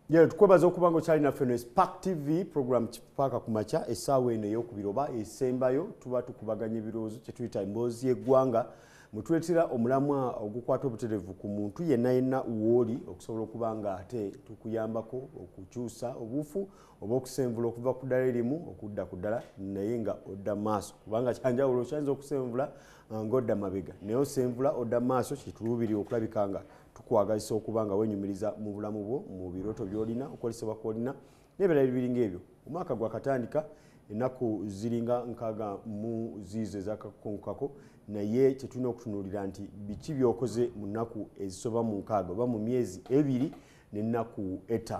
tukwebaza okuba nga okyali naffe no Spark TV program Kipaaka ku makya essaawa eno ey'okubiroba esembayo tuba tukubaganya ebirowoozo kye tuyita emboozi y'eggwanga mutuletera omulamwa ogukwata obutereevu ku muntu yenna w'oli okusobola okuba nga ate tukuyambako okukyusa obuufu oba okusenvula okuva ku ddala erimu okudda ku ddala naye nga odda maaso kubanga kyanjawulo okyayinza okusenvula ng'odda mabega naye osenvula odda maaso kituluubirira okulabika nga tukwagazisa okuba nga wenyumiriza mu bulamu bwo mu birooto by'olina okwolesebwa kw'olina n'ebirala ebiringa ebyo omwaka gwakatandika ennaku ziringa 6 mu ziizo ez'akakonko naye kyetulina okutunuulira nti biki byokoze mu nnaku ezisoba mu 6 oba mu myezi 2 n'ennaku 5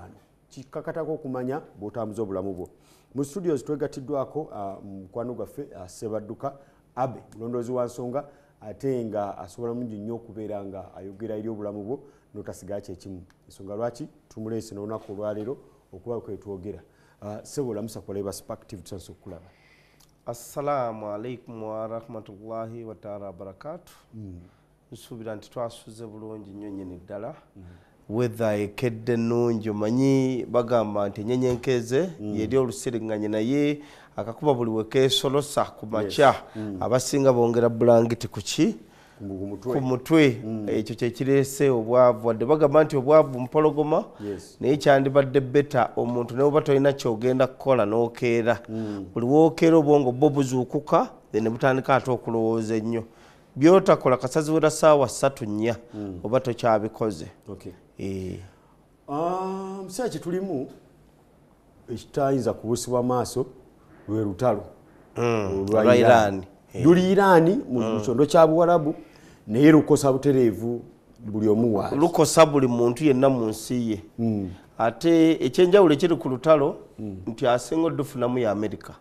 kikakatako okumanya bw'otambuza obulamu bwo. Mu studios twegattiddwako mukwano gwaffe Sebadduka Abe mulondoozi wa nsonga ate nga asobola mungi nnyo okubeera nga ayogera eri obulamu bwo n'otasigayo kyekimu. Ensonga lwaki tumuleese n'olunaku olwaleero okuba kwetwogera. Sebo lamusa kuleba Spark TV tusanso kulaba. Assalamu alaikum wa rahmatullahi wa ta'ala wa barakatuh. Nsuubira nti twasuze bulungi nnyo nnyini ddala. Weather ekedde nnungi omanyi bagamba nti enyenyenkeze yeri olusiringanye naye akakuba buli wekeesolosa ku makya abasinga bongera bulangiti kuki ku mutwe ekyo kyekireese obwavu wadde bagamba nti obwavu mpologoma naye kyandibadde beta omuntu naye oba tolina kyogenda kukola n'okeera buli wookeera obwongo bwo buzuukuka ne butandika ate okulowooza ennyo byotakola kasaziwera ssaawa 3-4 oba tokyabikoze. Mukiseera kye tulimu ekitayinza kubusibwa maaso lwe lutalo lwa Iran. Luli Iran mu kyondo kya Buwarabu naye lukosa butereevu buli omu waali. Lukosa buli muntu yenna mu nsi ye. Ate ekyenjawulo ekiri ku lutalo nti asinga oddufunamu ya Amerika.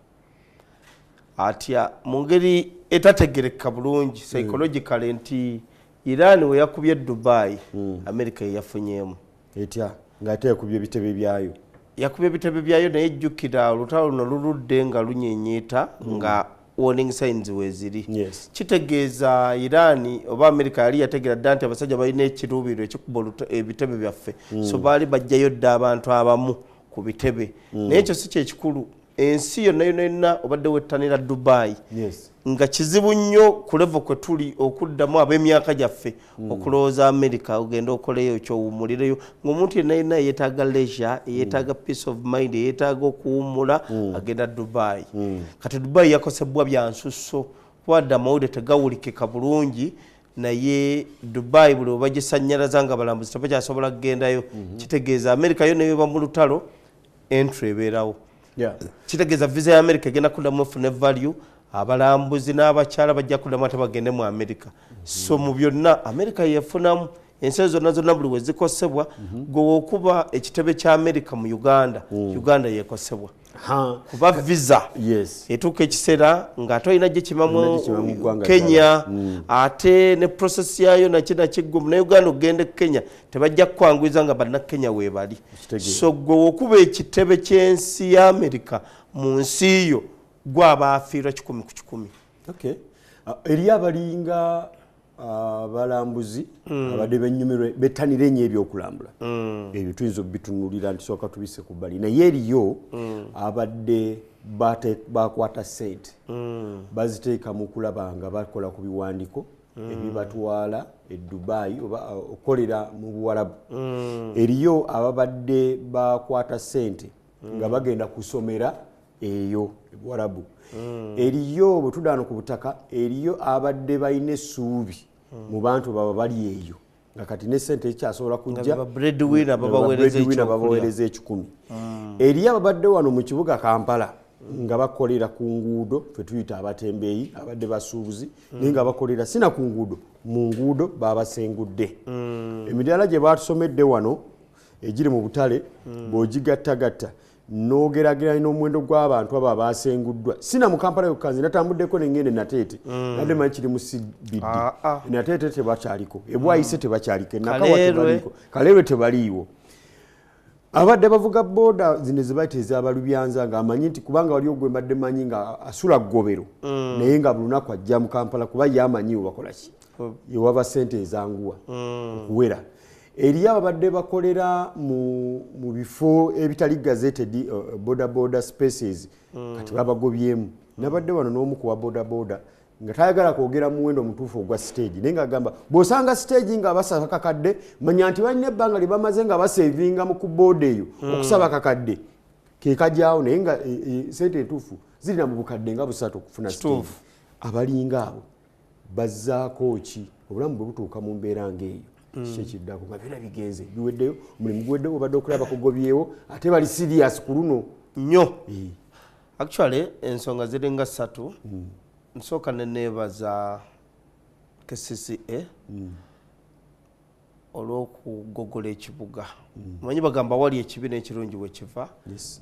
Atya mu ngeri etategereka bulungi psychologically nti Iran we yakubye Dubai Amerika yafunyeemu. Etya ng'ate yakubye ebitebe byayo. Yakubye ebitebe byayo naye jjukira olutalo luno luludde nga lunyenyeeta nga warning signs weziri. Kitegeeza Iran oba Amerika yali yategera dda nti abasajja balina ekiruubiro ekikuba ebitebe byaffe so baali bajjayo dda abantu abamu ku bitebe naye ekyo si kyekikulu ensi yonna obadde wettanira Dubai nga kizibu nnyo ku level kwe tuli okuddamu ab'emyaka gyaffe okulowooza Amerika ogenda okoleyo kyowumulireyo ng'omuntu yenna yeetaaga leisure yeetaaga peace of mind yeetaaga okuwummula agenda Dubai. Kati Dubai yakosebwa bya nsusso wadde amawulire tegawulikika bulungi naye Dubai buli obagisannyalaza nga balambuzi tebakyasobola kugendayo kitegeeza Amerika yo neba mu lutalo entry ebeerawo. Kitegeeza visa ya Amerika egenda kuddamu efune value abalambuzi n'abakyala bajja kuddamu ate bagende mu Amerika. So mu byonna Amerika yefunamu ensi zonna buli we zikosebwa gwe okuba ekitebe kya Amerika mu Uganda yekosebwa kuba visa etuuka ekiseera ng'ate olina gye kimamu Kenya ate ne process yayo nakiggumu ne Uganda okugenda Kenya tebajja kukwanguyiza nga bannakenya weebali. So gwe okuba ekitebe ky'ensi ya Amerika mu nsi yo gwaba afiirwa 10 ku 10. Eri abalinga abalambuzi abadde bennyumirwa bettanira ennyo ebyokulambula ebyo tuyinza obitunulira nti sooka tubise ku bbali naye eriyo abadde bakwata ssente baziteeka mu kulaba nga bakola ku biwandiiko ebibatwala e Dubai oba okolera mu Buwarabu. Eriyo ababadde bakwata ssente nga bagenda kusomera eyo e Buwarabu. Eriyo bwe tuddaano ku butaka eriyo abadde balina essuubi mu bantu baba bali eyo nga kati ne ssente ekyasobola kujja breadwinner babaweereza 10. Eriyo ababadde wano mu kibuga Kampala nga bakolera ku nguudo ffe tuyita abatembeeyi abadde basuubuzi naye nga bakolera sina ku nguudo mu nguudo babasengudde. Emidaala gye batusomedde wano egiri mu butale bw'ogigattagatta n'ogeraageranya n'omuwendo gw'abantu abo abasenguddwa sina mu Kampala yokka nze natambuddeko n'engende Nateete nadde manyi kiri mu CBD Nateete tebakyaliko ebwayise tebakyaliko Nakawa tebaliiko Kaleerwe tebaliiwo. Abadde bavuga booda zino ze bayita ez'abalubyanza ng'amanyi nti kubanga wali ogwe mbadde manyi nga asula ggobero naye nga buli lunaku ajja mu Kampala kuba ye amanyi webakola ki yewava ssente ezanguwa okuwera. eri ababadde bakolera mu bifo ebitali gazetted boda spaces kati babagobyemu nabadde wano n'omu ku wa boda nga tayagala kwogera muwendo mutuufu ogwa stage naye ng'agamba bw'osanga stage nga basaba kakadde manya nti balina ebbanga lye bamaze nga basevinga mu ku booda eyo okusaba kakadde ke kajyawo naye nga sente entuufu zirina mu bukadde nga 3 okufuna stage abalinga abo bazzaako ki obulamu bwe butuuka mu mbeera ng'eyo kyekiddako nga byonna bigenze biweddeyo omulimu guweddewo obadde okulaba bakugobyewo ate bali serious ku luno nnyo actually ensonga ziringa 3 nsooka neneebaza KCCA olw'okugogola ekibuga manyi bagamba wali ekibi n'ekirungi we kiva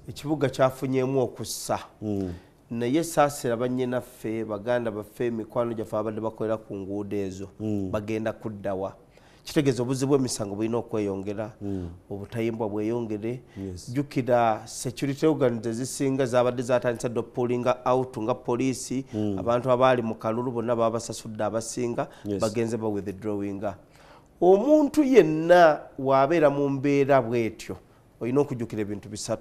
ekibuga kyafunyeemu okussa naye saasira bannyinaffe baganda baffe emikwano gyaffe abadde bakolera ku nguudo ezo bagenda kuddawa kitegeeza obuzibu bw'emisango bulina okweyongera obutayimbwa bweyongere jjukira security organs ezisinga zabadde zatandisa dde pullinga out nga poliisi abantu abaali mu kalulu bonna baba basasudde abasinga bagenze ba withdrawinga omuntu yenna waabeera mu mbeera bw'etyo olina okujjukira ebintu 3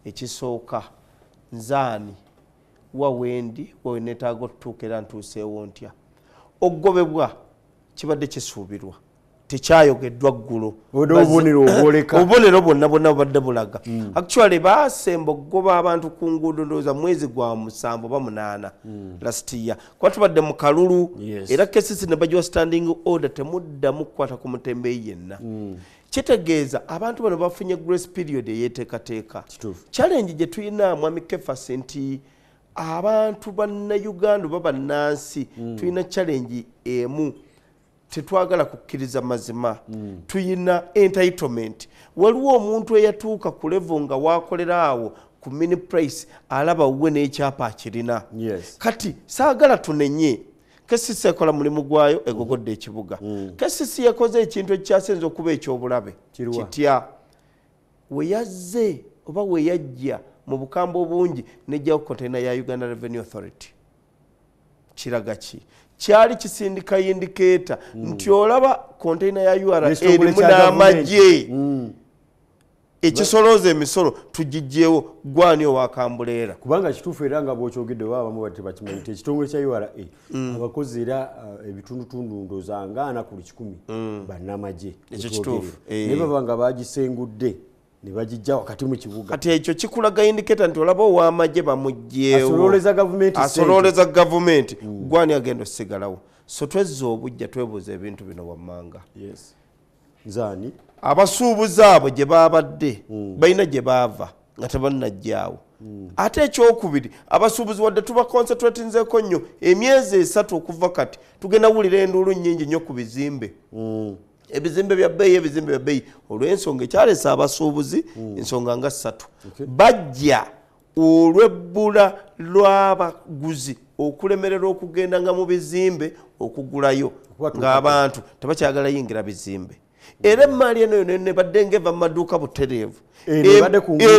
ekisooka nzaani wawendi weneetaaga otutuuka era ntuuseewo ntya okugobebwa kibadde kisuubirwa tekyayogeddwa ggulu obubonero bwonna bubadde bulaga actually baasemba okugoba abantu ku nguudo ndowooza mwezi gwa 7 oba 8 last year kuba tubadde mu kalulu era kesisi ne bagiwa standing order temuddamu kukwata ku mutembeeyi yenna kitegeeza abantu bano bafunye grace period eyeteekateeka challenge gye tulina mwami Kefas nti abantu bannayuganda oba bannansi tulina challenge emu tetwagala kukkiriza mazima tuyina entitlement waliwo omuntu eyatuuka ku level nga wakolera awo ku mini price alaba uwe n'ekyapa akirina kati saagala tunenye KCCA ekola mulimu gwayo egogodde ekibuga KCCA yakoze ekintu ekyasenza okuba ekyobulabe kitya weyazze oba weyajja mu bukamba obungi nejjawo container ya Uganda Revenue Authority kiraga ki kyali kisindika indicator nti olaba container ya URA erimu n'amagye ekisolooza emisolo tugijjeewo gwani owakambuleera kubanga kituufu era nga bw'okyogedde baba bamu bati bakimanyite ekitongole kya URA abakozi era ebitundutundu ndooza nga 4 ku 100 bannamagye ekyo kituufu naye baba nga bagisengudde ne bagijja wakati mu kibuga kati ekyo kikulaga indicator nti olaba ow'amagye bamugjeewo asololeza gavumenti gwani agenda osigalawo so twezza obujja twebuuza ebintu bino wammanga nzaani abasuubuzi abo gye baabadde balina gye baava nga tebannajjaawo ate ekyokubiri abasuubuzi wadde tuba concentratinzeeko nnyo emyezi 3 okuva kati tugenda wulira enduulu nnyingi nnyo ku bizimbe ebizimbe bya bbeeyi ebizimbe bya bbeeyi olw'ensonga ekyaleesa abasuubuzi ensonga nga 3 bajja olw'ebbula lw'abaguzi okulemerera okugenda nga mu bizimbe okugulayo ng'abantu tebakyagala yingira bizimbe era emaali eno yona nebadde ngeva mu maduuka butereevu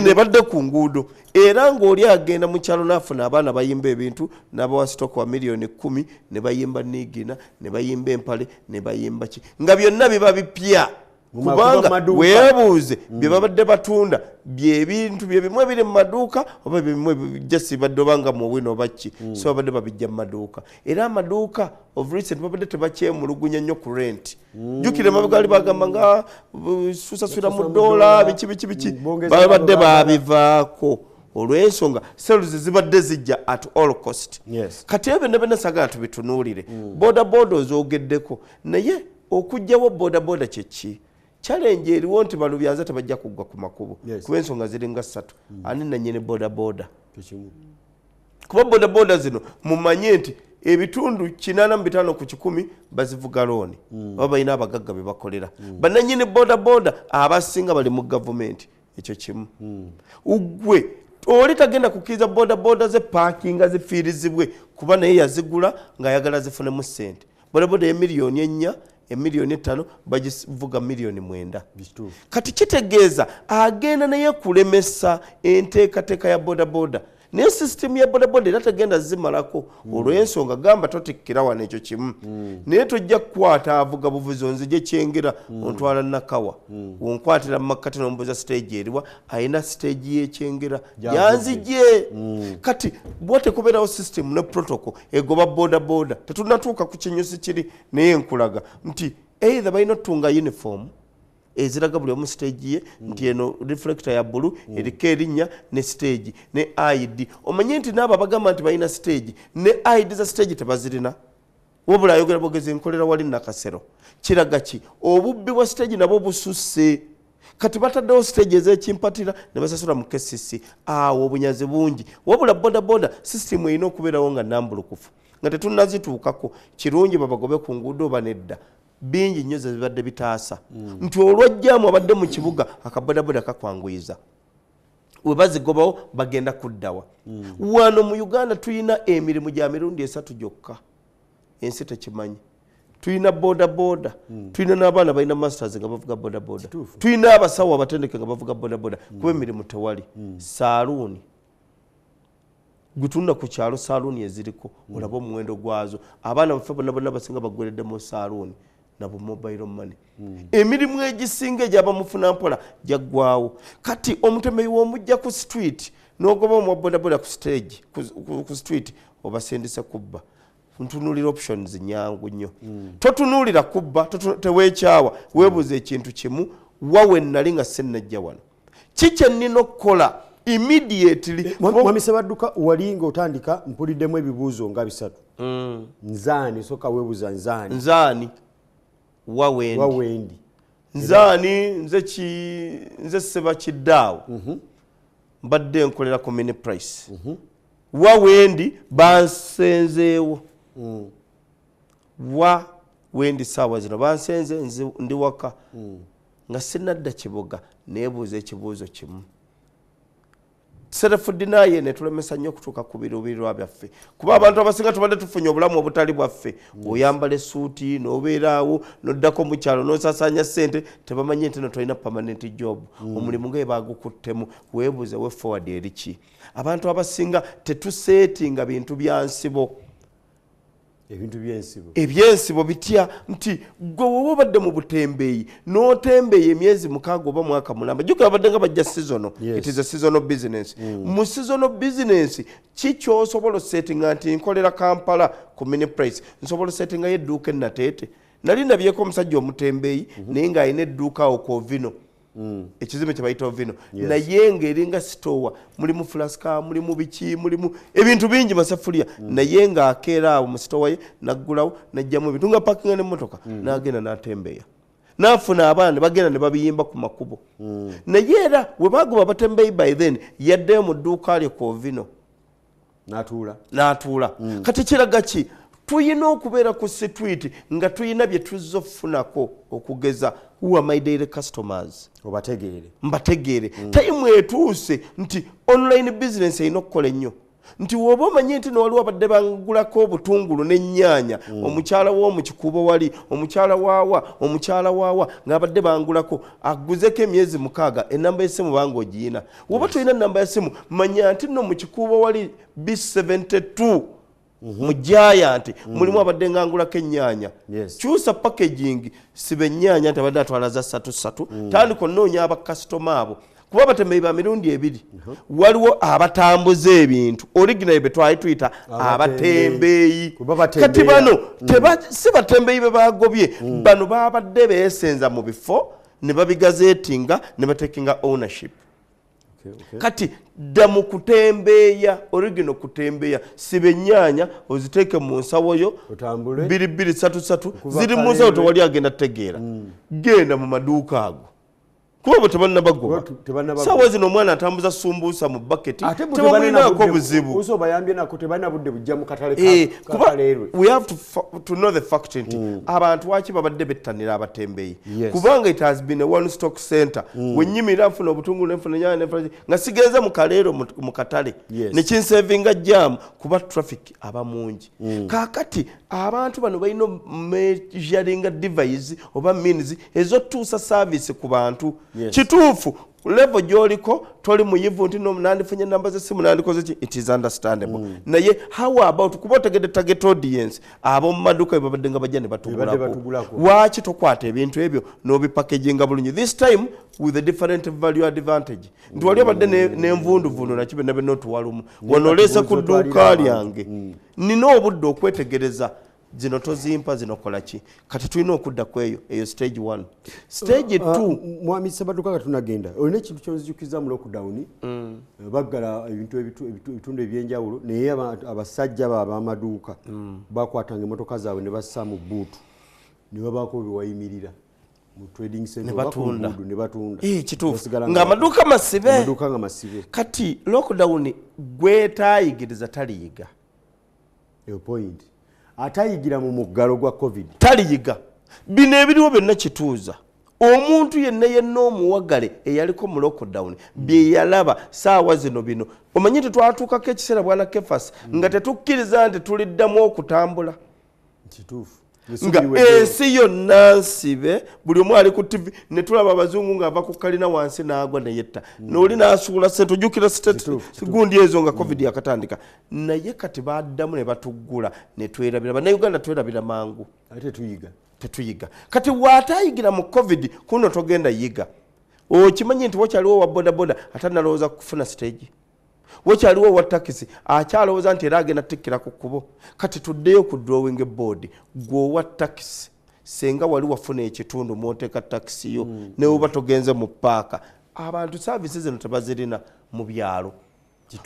nebadde ku nguudo era ng'oli agenda mu kyalo n'afuna abaana bayimba ebintu n'abawa sitoko wa miliyoni 10 ne bayimba niigina ne bayimba empale ne bayimba ki nga byonna biba bipya kubanga weebuuze bye babadde batunda byebintu byebimu ebiri mu maduuka oba byebimu jasibadde obanga mu wino oba ki so babadde babijja mu maduuka era amaduuka of recent babadde tebakyemulugunya nnyo ku rent jjukire mabigali bagamba nga susasula mu dola biki babadde babivaako olw'ensonga sales zibadde zijja at all cost kati ebyo ne bena sagala tubitunuulire bodaboda ozoogeddeko naye okugjawo bodaboda kyeki challenge eriwo nti balubyanza tebajja kugwa ku makubo kuba ensonga ziringa 3 ani nanyini bodaboda kuba bodaboda zino mumanye nti ebitundu 85 ku 100 bazivuga looni oba balina abagagga be bakolera bananyini bodaboda abasinga bali mu gavumenti ekyo kimu ugwe oli tagenda kukkiriza bodaboda ze parkinga zifiirizibwe kuba naye yazigula ng'ayagala zifunemu ssente bodaboda emiliyoni 4 emiliyoni 5 bagivuga miliyoni 9 kati kitegeeza agenda naye kulemesa enteekateeka ya bodaboda naye system ya bodaboda era tegenda zimalako olw'ensonga gamba totikkira wano ekyo kimu naye tojja kukwata avuga buvuzi onzije kyengera ontwala nakawa onkwatira mu makkati n'ombuuza stage eriwa ayina stage y'ekyengera yanzije kati bwate kubeerawo system ne protocol egoba bodaboda tetunatuuka ku kinyusi kiri naye nkulaga nti either balina otunga uniform eziraga buli omu stage ye nti eno reflector ya bulu eriko erinnya ne stage ne ID omanye nti n'abo abagamba nti balina stage ne ID za stage tebazirina wabula ayogera bogezi nkolera wali nakasero kiraga ki obubbi bwa stage nabo bususse kati bataddewo stage ez'ekimpatira ne basasula mu KCC awo obunyazi bungi wabula bodaboda system erina okubeerawo nga nambulukufu nga tetunnazituukako kirungi babagobe ku nguudo oba nedda bingi nnyo zibadde bitaasa nti olwajjaamu abadde mu kibuga akabodaboda kakwanguyiza we bazigobawo bagenda kuddawa wano mu Uganda tulina emirimu gya mirundi 3 gyokka ensi tekimanyi tulina bodaboda tulina n'abaana balina masters nga bavuga bodaboda tulina abasawo abatendeke nga bavuga bodaboda kuba emirimu tewali saaluuni gutunda ku kyalo saaluuni eziriko olaba omuwendo gwazo abaana baffe bonna basinga bagweredde mu saaluuni nabo mobile money emirimu egisinga egyaba mufuna mpola jaggwawo kati omutembeyi w'omujja ku street n'ogoba omu bodaboda ku stage ku street obasendisa kubba ntunulira options nyangu nnyo totunuulira kubba teweekyawa weebuuza ekintu kimu wawe nali nga sennajja wano kikye nnina okukola immediately mwami Sebadduka walinga otandika mpuliddemu ebibuuzo nga 3 nzaani soka weebuuza nzaani wawendi nzaani nze Seba Kiddaawo mbadde nkolera ku mini price wawendi bansenzeewo wawendi saawa zino bansenze ndi waka nga sinadda kibuga neebuuza ekibuuzo kimu self-deny ne tulemesa nnyo okutuuka ku biruubirirwa byaffe kuba abantu abasinga tubadde tufunye obulamu obutali bwaffe oyambala essuuti n'obeeraawo n'oddako mu kyalo n'osasaanya ssente tebamanye nti no tolina permanent job omulimu nga baagukuttemu weebuuze we forward eriki abantu abasinga tetuseetinga bintu bya nsibo ebyensibo bitya nti gwe woba obadde mu butembeeyi n'otembeeyi emyezi 6 oba mwaka 8 jjukira badde nga bajja seasonal it is a seasonal business mu seasonal business kikyosobola settinga nti nkolera Kampala ku mini price nsobola settinga y'edduuka ennateete nali ndabyeko omusajja omutembeeyi naye ng'alina edduuka awo ku Ovino ekizimbe kye bayita Ovino naye ng'eringa sitowa mulimu flaska mulimu biki mulimu ebintu bingi masafulya naye ng'akeera awo mu sitowa ye naggulawo najjamu ebintu nga pakinga n'emmotoka n'agenda n'atembeeya n'afuna abaana bagenda ne babiyimba ku makubo naye era we bagoba batembeeyi by then yaddeyo mu dduuka lye ku Ovino n'atuula kati kiraga ki tuyina okubeera ku street nga tuyina bye tuzofunako okugeza who are my daily customers mbategeere time etuuse nti online business erina okukola ennyo nti woba omanye nti nowaliwo abadde bangulako obutungulu n'ennyaanya omukyala w'omukikuubo wali omukyala waawa ng'abadde bangulako aguzeko emyezi 6 ennamba y'essimu banga ogiyina woba tolina ennamba y'essimu manya nti nno mu kikuubo wali B72 mu Giant mulimu abadde ngangulako ennyaanya kyusa packaging sibe ennyaanya nti abadde atwala za 3 tandika onnoonya abakasitoma abo kuba batembeeyi ba mirundi 2 waliwo abatambuza ebintu original be twali tuyita abatembeeyi kati bano si batembeeyi be bagobye bano babadde beesenza mu bifo ne babigazeetinga ne batekinga ownership kati dda mu kutembeeya original kutembeeya siba ennyaanya oziteeke mu nsawo yo 2-2-3-3 ziri mu nsawo tewali agenda tegeera genda mu maduuka ago kuba bo tebannabagoba sawa zino omwana atambuza sumbuusa mu baketi tebamulinako buzibu we have to know the fact nti abantu waki babadde bettanira abatembeeyi kubanga it has been a one stock center wennyimira nfuna obutungulu nfuna nyaanya nga sigenze mu kaleero mu katale nekinsevinga jam kuba traffic aba mungi kaakati abantu bano balina measuring device oba means ezotuusa service ku bantu kituufu level gyoliko toli muyivu nti nandifunye namba z'essimu nandikoze ki, it is understandable. Naye how about kuba otegedde target audience abo mu maduuka bwe babadde nga bajja ne batugulako. Lwaki tokwata ebintu ebyo n'obipackaginga bulungi this time with a different value advantage. Nti wali abadde n'envunduvundu nakibe nabe n'otuwalumu wano oleese ku dduuka lyange nina obudde okwetegereza zino tozimpa zino kola ki kati tulina okudda ku eyo stage 1 stage 2 mwami Sabaduka tunagenda olina ekintu kyonzijukiza mu lockdown baggala ebitundu ebyenjawulo naye abasajja b'amaduuka bakwatanga emmotoka zaabwe ne bassa mu bbuutu ne babaako bewayimirira mu trading center ne batunda kituufu ng'amaduuka masibe kati lockdown gwetaayigiriza taliyiga eyo point atayigira mu muggalo gwa covid taliyiga bino ebiriwo byonna kituuza omuntu yenna omuwagale eyaliko mu lockdown bye yalaba saawa zino bino omanyi nti twatuukako ekiseera bwana Kefas nga tetukkiriza nti tuliddamu okutambula kituufu nga ensi yonna nsibe buli omu ali ku TV ne tulaba abazungu ng'ava ku kalina wansi n'agwa ne yetta n'oli n'asuula sente ojjukira gundi ezo nga covid yakatandika naye kati baddamu ne batuggula ne twerabira bannayuganda twerabira mangu tetuyiga kati waatayigira mu covid kuno togenda yiga okimanyi nti wakyaliwo wa bodaboda atanalowooza kufuna stage wakyaliwo wa takisi akyalowooza nti era agenda tikkira ku kkubo kati tuddeyo ku drawing board gwowa takisi senga wali wafuna ekitundu mwoteeka takisi yo ne woba togenze mu paaka abantu saavisi zino tebazirina mu byalo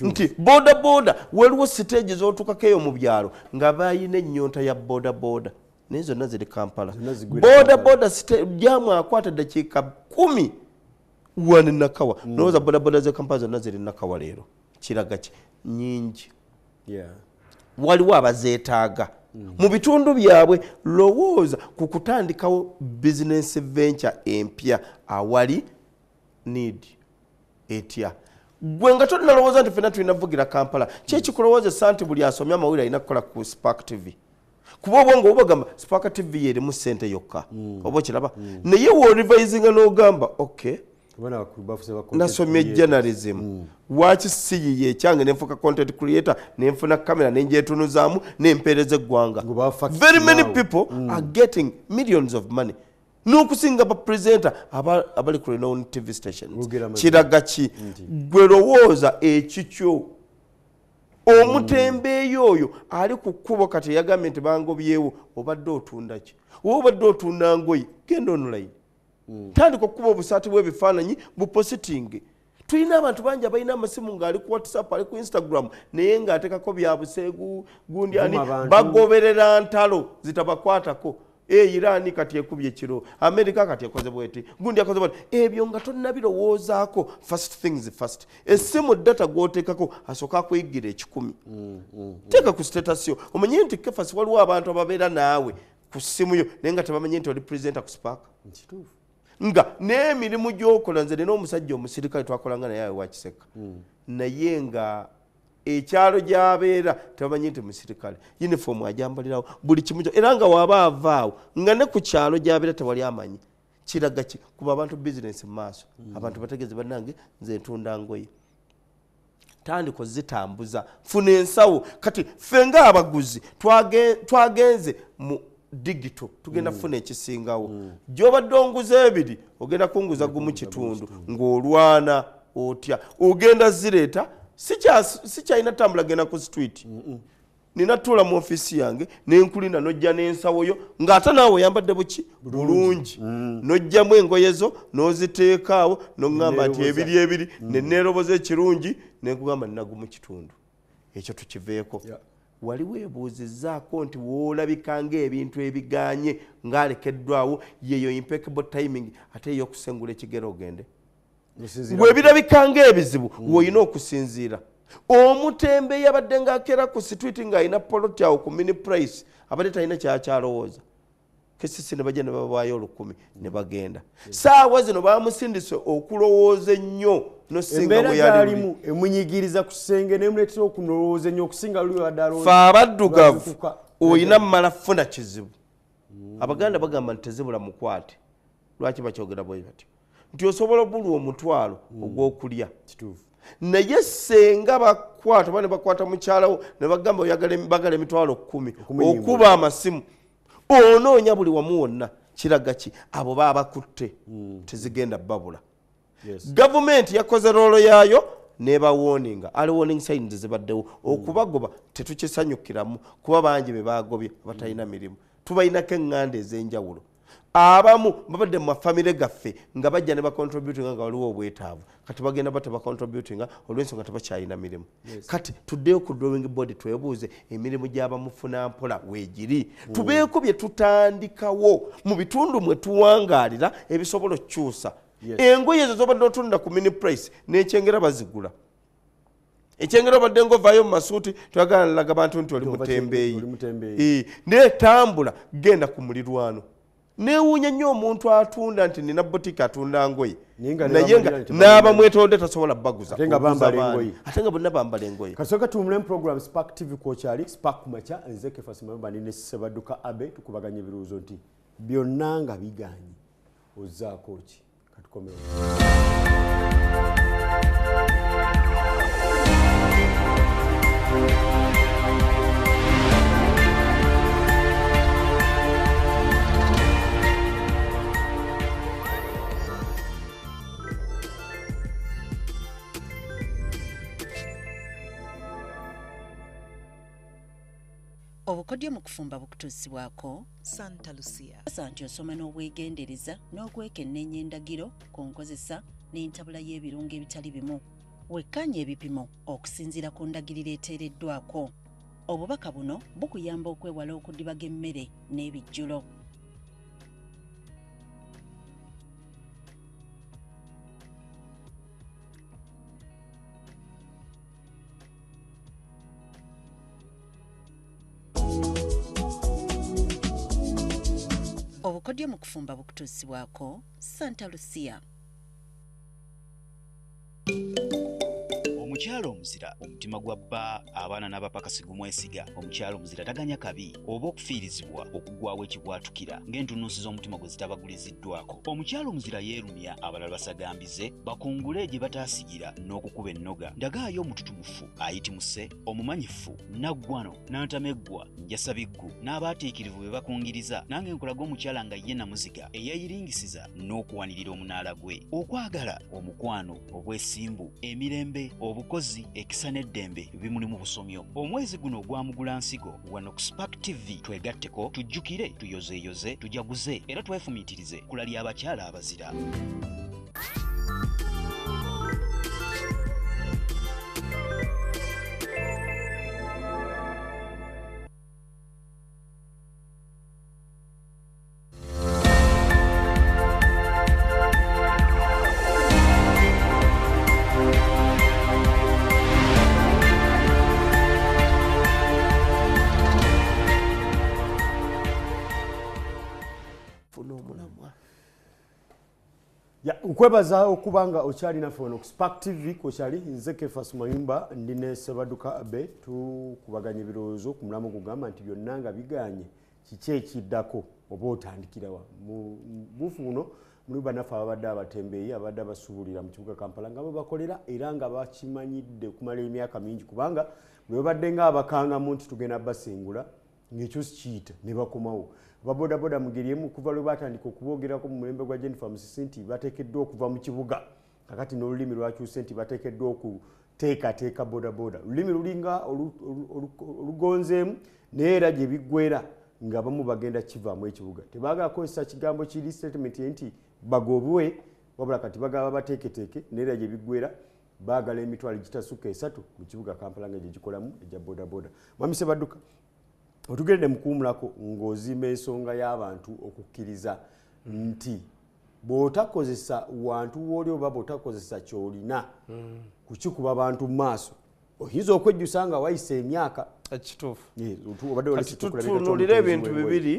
nti bodaboda waliwo siteegi z'otuukako eyo mu byalo nga bayina ennyonta ya bodaboda naye zonna ziri Kampala bodaboda jamu akwata dakiika 10 wane Nakawa nowooza bodaboda ze Kampala zonna ziri Nakawa leero kiraga ki nyingi waliwo abazeetaaga mu bitundu byabwe lowooza ku kutandikawo business venture empya awali need etya gwe nga tonalowooza nti fena tulina vugira Kampala kyekikulowooza nti buli asomye amawulire alina kukola ku Spark TV kuba obwongo obagamba Spark TV yerimu ssente yokka oba okiraba naye woorivayizinga n'ogamba okay nasomye journalism waki siyiye ekyange nenfuka content creator nenfuna kamera nenjetunuzaamu nempeereza eggwanga very many people are getting millions of money n'okusinga bapresenter abali ku renowned TV stations kiraga ki gwe lowooza ekikyo omutembeeyi oyo ali ku kkubo kati yagambye nti bangobyewo obadde otunda ki obadde otunda ngoyi genda online tandika okuba obusaati bw'ebifaananyi bupositingi tulina abantu bangi abalina amasimu ng'ali ku WhatsApp ali ku Instagram naye ng'ateekako byabuseegu gundi ani bagoberera ntalo zitabakwatako Iran kati ekubye ekiro America kati ekoze bweti gundi akoze bweti ebyo nga tonnabirowoozaako first things first essimu data gw'oteekako asooka akuyigira 10 teeka ku status yo omanyi nti Kefas waliwo abantu ababeera naawe ku ssimu yo naye nga tebamanyi nti oli presenter ku Spark nga n'emirimu gy'okola nze nina omusajja omusirikale twakolanga naye awe wakiseka naye nga ekyalo gy'abeera tebamanyi nti musirikale uniform ajambalirawo buli kimu era nga waba avaawo nga ne ku kyalo gy'abeera tewali amanyi kiraga ki kuba abantu business mu maaso abantu bategeeze bannange nze ntunda ngoye tandiko zitambuza funa ensawo kati ffe ng'abaguzi twagenze mu digital tugenda kufuna ekisingawo gy'obadde onguza ebiri ogenda kunguza gumu kitundu ng'olwana otya ogenda zireeta sikyalina tambula genda ku street nina tuula mu ofisi yange nenkulina nojja n'ensawo yo ng'ate naawe oyambadde buki bulungi nojjamu engoye zo n'oziteekaawo n'oŋŋamba nti ebiri neneeroboza ekirungi nenkugamba nina gumu kitundu ekyo tukiveeko waliwo ebuuzizzaako nti woolabika ng'ebintu ebiganye ng'alekeddwawo yeyo impeccable timing ate ey'okusengula ekigero ogende bwebirabika ng'ebizibu woolina okusinziira omutembeeyi abadde ng'akeera ku street ng'alina poloti awo ku mini price abadde talina kyakyalowooza kesisi ne bajja ne babawaayo 10,000 ne bagenda saawa zino bamusindise okulowooza ennyo nosinga bwe yalimu emunyigiriza ku kisenge nemuleetera okulowooza ennyo okusinga luli wadalo fe abaddugavu oyina mmala funa kizibu abaganda bagamba nti tezibula mukwate lwaki bakyogera bwe batyo nti osobola obulwa omutwalo ogw'okulya naye senga bakwata oba ne bakwata mukyalawo ne bagamba bagala emitwalo 10 okuba amasimu onoonya buli wamu wonna kiraga ki abo baba bakutte tezigenda babula gavumenti yakoze roolo yaayo neba warning ali warning signs zibaddewo okubagoba tetukisanyukiramu kuba bangi be bagobye abatalina mirimu tubayinako eŋŋanda ez'enjawulo abamu babadde mu mafamire gaffe nga bajja ne bacontributinga nga waliwo obwetaavu kati bagenda bate bacontributinga olw'ensonga tebakyalina mirimu kati tuddeyo ku drawing board twebuuze emirimu gy'abamufuna mpola weegiri tubeeko bye tutandikawo mu bitundu mwe tuwangaalira ebisobola okukyusa engoye ezo zobadde otunda ku mini price n'ekyengera bazigula ekyengera obadde ng'ovaayo mu masuuti twagala nalaga bantu nti oli mutembeeyi netambula genda ku mulirwano neewuunya nnyo omuntu atunda nti nina boutique atunda ngoye naye nga n'abamwetolodde tasobola baguza ate nga bonna bambala engoye kasooka tuwumulemu program Spark TV kwokyali Spark kumakya nze Kefasi Mayumba nine Sebadduka Abe tukubaganya ebiruuzo nti byonna nga biganye ozzaako ki katukomewo obukodyo mu kufumba bukutuusibwako Santa Lucia nti osoma n'obwegendereza n'okwekennenya endagiro ku nkozesa n'entabula y'ebirungo ebitali bimu wekkanya ebipimo okusinziira ku ndagiriro eteereddwako obubaka buno bukuyamba okwewala okudibaga emmere n'ebijjulo obukodyo mu kufumba bukutuusibwako Santa Lucia omukyalo omuzira omutima gwa bba abaana n'abapakasi gumwesiga omukyalo omuzira taganya kabi oba okufiirizibwa okuggwawo ekibwatukira ng'entunuusi z'omutima gwe zitabaguliziddwako omukyalo omuzira yeerumya abalala basagambize bakungule gye bataasigira n'okukuba ennoga ndagaayo omututumufu ayitimuse omumanyifu naggwano n'antameggwa njasabiggu n'abaatiikirivu be bakungiriza nange nkulaga omukyala nga ye namuziga eyeeyiringisiza n'okuwanirira omunaala gwe okwagala omukwano obwesimbu emirembe obukozi ekisa n'eddembe bimuli mu busomyo omwezi guno ogwamugula nsigo wano ku Spark TV twegatteko tujjukire tuyozeeyoze tujaguze era twefumiitirize kulalya abakyala abazira nkwebaza okubanga okyali naffe wano ku Spark TV kwokyali nze Kefasi Mayumba ndine Sebadduka Abe tukubaganya ebirowoozo ku mulamu gugamba nti byonna nga biganye kiki ekiddako oba otandikirawa mu buufu buno muli bannaffe ababadde abatembeeyi abadde abasuubulira mu kibuga Kampala nga bakolera era nga bakimanyidde okumala emyaka mingi kubanga bwe babadde ng'abakangamu nti tugenda basengula ng'ekyo sikiyita ne bakomawo babodaboda mu ngeri emu kuva lwe batandika okuboogerako mu mulembe gwa Jennifer Musisi nti bateekeddwa okuva mu kibuga kakati n'olulimi lwakyuse nti bateekeddwa okuteekateeka bodaboda olulimi lulinga olugonzeemu naye era gye biggwera nga bamu bagenda kivaamu ekibuga tebaagala kukozesa kigambo kiri statement nti bagobwe wabula kati bagaba bateeketeeke naye era gye biggwera baagala emitwalo gitasukka 3 mu kibuga Kampala nga gye gikolamu egya bodaboda Mwami Sebadduka otugende mukuumulako ng'ozimba ensonga y'abantu okukkiriza nti bw'otakozesa wantu w'oli oba bw'otakozesa ky'olina kukikuba abantu mu maaso oyinza okwejjusa nga wayise emyaka ekituufu kati tutunuulira ebintu bibiri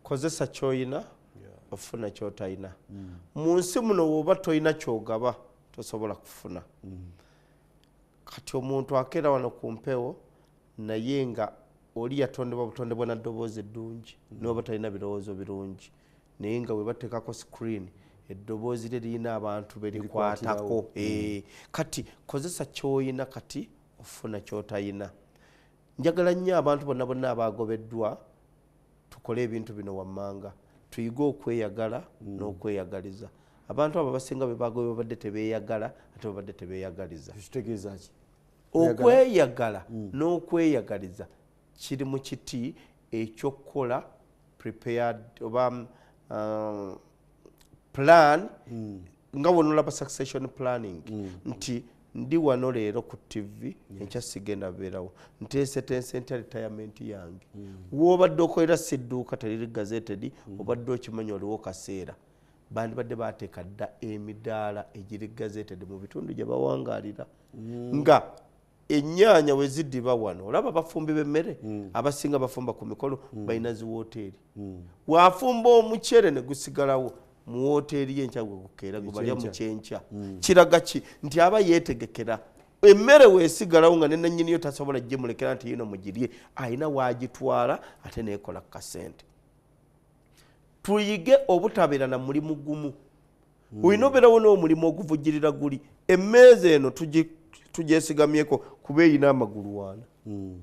kozesa ky'olina ofuna ky'otayina mu nsi muno bw'oba toyina ky'ogaba tosobola kufuna kati omuntu akeera wano ku mpewo naye nga oli yatondebwa butondebwa na ddoboozi eddungi n'oba talina birowoozo birungi naye nga bwe bateekako screen eddoboozi lye lirina abantu berikwatako. Kati kozesa kyoyina kati ofuna kyotayina. Njagala nnyo abantu bonna abagobeddwa tukole ebintu bino wammanga, tuyige okweyagala n'okweyagaliza. Abantu abo basinga bebagobe babadde tebeeyagala ate babadde tebeeyagaliza. Kitegeeza ki? Okweyagala n'okweyagaliza kiri mu kiti ekyokukola prepared oba plan nga wonolaba succession planning nti ndi wano leero ku TV enkya sigenda beerawo nteeseteese ntya retirement yange. Woobadde okolera sidduuka teriri gazetted obadde okimanya oliwo kaseera bandibadde bateeka dda emidaala egiri gazetted mu bitundu gye bawangaalira nga ennyaanya we ziddiba wano olaba abafumbi b'emmere abasinga bafumba ku mikolo balina zi wooteeri. Bw'afumba omuceere ne gusigalawo mu wooteeri y'enkya gwe gukeera gubalya mu kyenkya. Kiraga ki nti aba yeetegekera emmere weesigalawo nga ne nannyini yo tasobola gimulekera nti yino mugirye, ayina waagitwala ate neekola ku kasente. Tuyige obutabeera na mulimu gumu. Olina obeerawo n'omulimu oguvujjirira guli. Emmeeza eno tugyesigamyeko kuba eyina amagulu 4.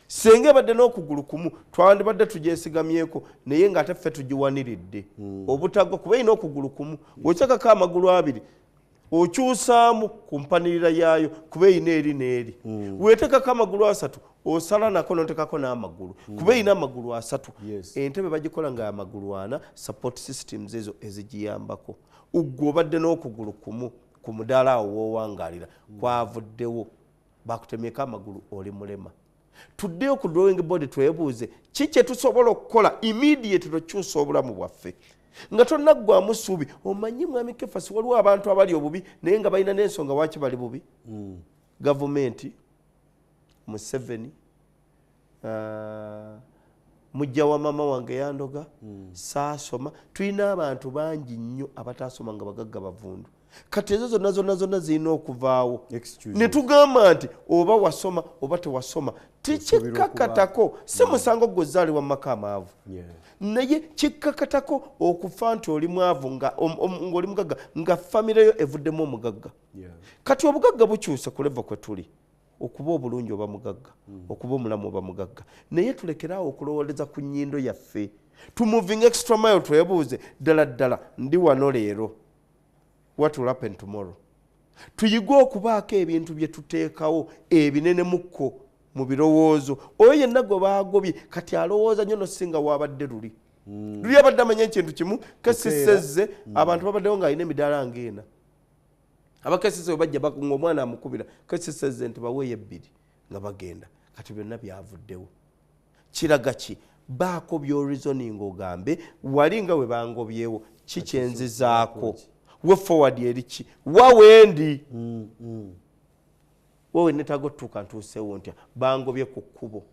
Senga badde n'okugulu kumu twandibadde tugyesigamyeko naye ng'ate ffe tugiwaniridde. Obutagwa kuba eyina okugulu kumu okyakako amagulu 2 okyusaamu ku mpanirira yaayo kuba eyina eri n'eri. Weetekako amagulu 3 osala nako n'otekako n'amagulu kuba eyina amagulu 3. Entebe bagikola nga amagulu 4 support systems ezo ezigiyambako. Ugwo obadde n'okugulu kumu ku mudaala awo woowangaalira kwavuddewo bakutemyeko amagulu oli mulema. Tuddeyo ku drawing board twebuuze ki kye tusobola okukola immediate tokyusa obulamu bwaffe nga tonnaggwamu ssuubi. Omanyi mwami Kefasi waliwo abantu abali obubi naye nga balina n'ensonga waaki bali bubi. Gavumenti Museveni mujja wa mama wange yandoga saasoma. Tulina abantu bangi nnyo abataasoma nga bagagga bavundu. Kati ezo zonna zirina okuvaawo ne tugamba nti oba wasoma oba tewasoma tikikakatako. Si musango gw'ozaalibwa mu maka amaavu naye kikkakatako okufa nti oli mwavu ng'oli mugagga nga famire yo evuddemu omugagga. Kati obugagga bukyuse ku levo kwe tuli okuba obulungi oba mugagga okuba omulamu oba mugagga naye tulekeraawo okulowooleza ku nnyindo yaffe. Moving extra mile twebuuze ddala ndi wano leero. What will happen tomorrow? Tuyige okubaako ebintu bye tuteekawo ebinene mukko mu birowoozo. Oyo yenna gwe baagobye kati alowooza nnyo nosinga waabadde luli. Luli abadde amanya ekintu kimu kesisezze abantu babaddewo ng'alina emidaala ng'ena. Abakesise bajja ng'omwana amukubira kesisezze nti baweeyo 2 nga bagenda. Kati byonna byavuddewo. Kiraga ki? Baako by'oreasoning ogambe wali nga we bangobyewo ki kyenzizaako. We forward eriki wawendi wowe netago tuka ntuusewo ntya bangobye ku kkubo.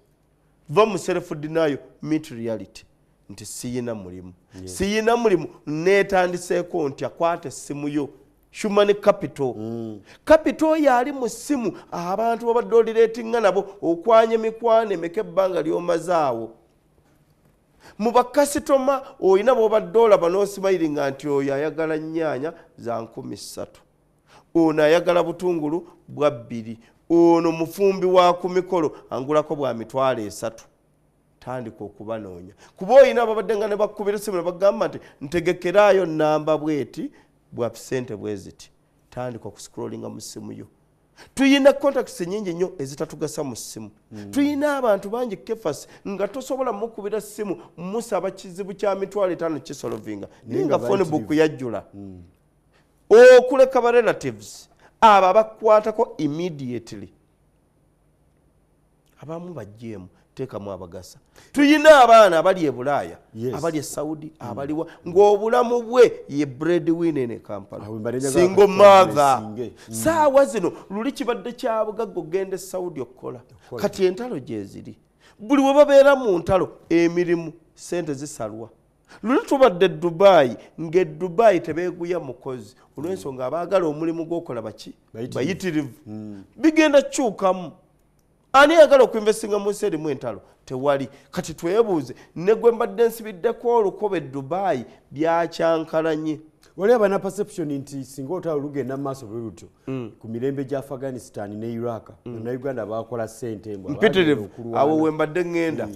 Va mu self denial meet reality nti siyina mulimu. Siyina mulimu neetandiseeko ntya kwate essimu yo human capital. Capital yali mu ssimu abantu babadde olireetinga nabo okwanya emikwano emeka ebbanga ly'omazaawo. Mu bakasitoma oyina bw'obadde olaba n'osimayiringa nti oyo ayagala nnyaanya za 13,000 ono ayagala butungulu bwa 2 ono mufumbi wa ku mikolo angulako bwa 3,000. Tandika okubanoonya kuba oyina ababadde nga ne bakkubira essimu ne bagamba nti ntegekeraayo nnamba bweti bwa sente bwe ziti. Tandika okuscrollinga mu ssimu yo. Tuyina contacts nyingi nnyo ezitatugasa mu ssimu. Tuyina abantu bangi Kefasi nga tosobola mukubira ssimu musaba kizibu kya 5,000 kisolovinga ninga phone book yajjula. Okuleka ba relatives aba bakwatako immediately. Abamu bajjeemu teekamu abagasa. Tuyina abaana abali e Bulaaya abali e Saudi abaliwa ng'obulamu bwe ye breadwinner ne Kampala single mother. Saawa zino luli kibadde kya bugagga ogenda e Saudi okukola. Kati entalo gye ziri buli we babeera mu ntalo emirimu sente zisalwa. Luli tubadde Dubai ng'e Dubai tebeeguya mukozi olw'ensonga abaagala omulimu gw'okola baki bayitirivu bigenda kyukamu. Ani ayagala okuinvestinga mu nsi erimu entalo tewali. Kati twebuuze ne gwe mbadde nsibiddeko olukoba e Dubai byakyankalanye. wali abana perception nti singa olutalo lugenda maaso bwe lutyo ku mirembe gya Afghanistan ne Iraq na Uganda bakola ssente mbwa mpitirivu awo wembadde ngenda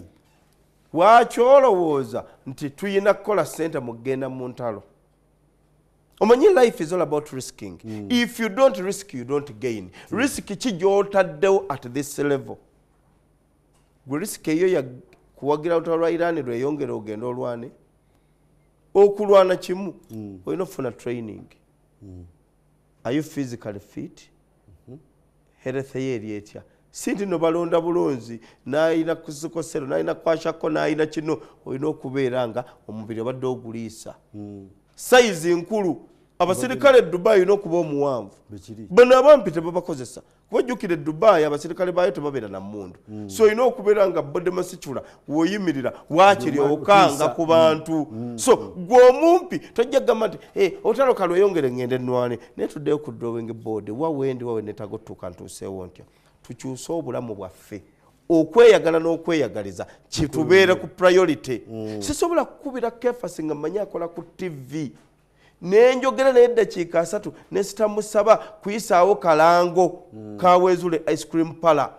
lwaki olowooza nti tuyina kukola ssente mu kugenda mu ntalo omanyi life is all about risking if you don't risk you don't gain risk ki gy'otaddewo at this level gwe risk eyo ya kuwagira olutalo lwa Iran lweyongera ogenda olwane okulwana kimu olina okufuna training are you physically fit health ye eri etya sinti no balonda bulunzi n'ayina kusikosero n'ayina kwashako n'ayina kino olina okubeera nga omubiri obadde oguliisa sayizi nkulu abasirikale Dubai olina okuba omuwanvu bano abampi tebabakozesa kubajjukira Dubai abasirikale baayo tebabeera na mmundu so olina okubeera nga bode masicula woyimirira waakiri okanga ku bantu so gw'omumpi tojja gamba nti olutalo kalweyongere ngende nnwane naye tuddeyo ku drawing board wawendi wawe netaga otuuka ntuuseewo ntya tukyuse obulamu bwaffe okweyagala n'okweyagaliza kitubeere ku priority sisobola kukubira kefasi nga mmanyi akola ku TV nenjogera naye eddakiika 3 nesitamusaba kuyisaawo kalango kaweezule ice cream pala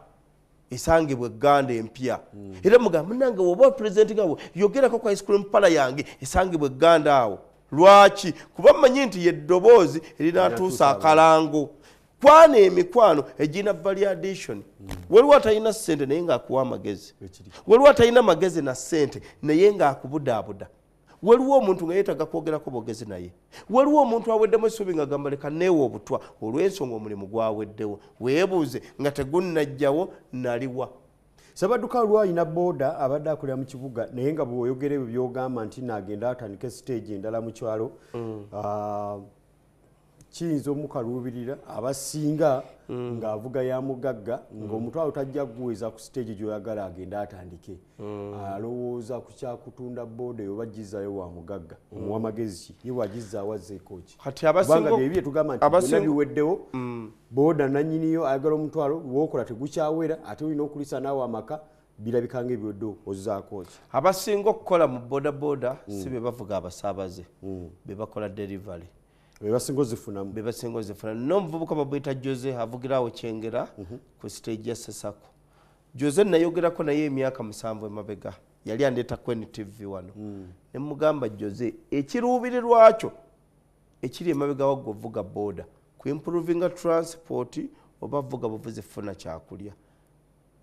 esangibwa egganda empya era mugamba nange woba pulezidenti ngawe yogerako ku ice cream pala yange esangibwa egganda awo lwaki kuba mmanyi nti yeddoboozi erinaatuusa akalango kwana emikwano egina variation waliwo atalina ssente naye ng'akuwa amagezi waliwo atalina magezi na ssente naye ng'akubudaabuda waliwo omuntu nga yeetaga kwogerako bogezi naye waliwo omuntu aweddemu essuubi nga gamba leka neewa obutwa olw'ensonga omulimu gwaweddewo weebuuze nga tegunnajjawo naliwa Sabadduka lwalina booda abadde akolera mu kibuga naye nga bw'oyogera ebyo by'ogamba nti naagenda atandika stage endala mu kyalo kiyinza omukaluubirira abasinga ng'avuga ya mugagga ng'omutwalo tajja kuguweza ku stage gy'oyagala agenda atandike alowooza ku kyakutunda booda eyo bagizaayo wa mugagga omuwa magezi ki ye wagizaawo azzeeko ki kubanga byebye tugamba nti byonna biweddewo booda nannyiniyo ayagala omutwalo wookola tegukyawera ate olina okulisa naawe amaka birabika ng'ebyoddewo ozzaako ki abasinga okukola mu bodaboda si be bavuga abasaabaze be bakola delivery bebasinga ozifunamu n'omuvubuka babwita Jose avugirawo Kyengera ku stage ya Sesako Jose nayogerako naye emyaka 7 emabega yali andeeta Queen TV wano ne mugamba Jose ekiruubirirwakyo ekiri emabega waggwe ovuga boda ku improvinga transport oba vuga buvuzi funa kyakulya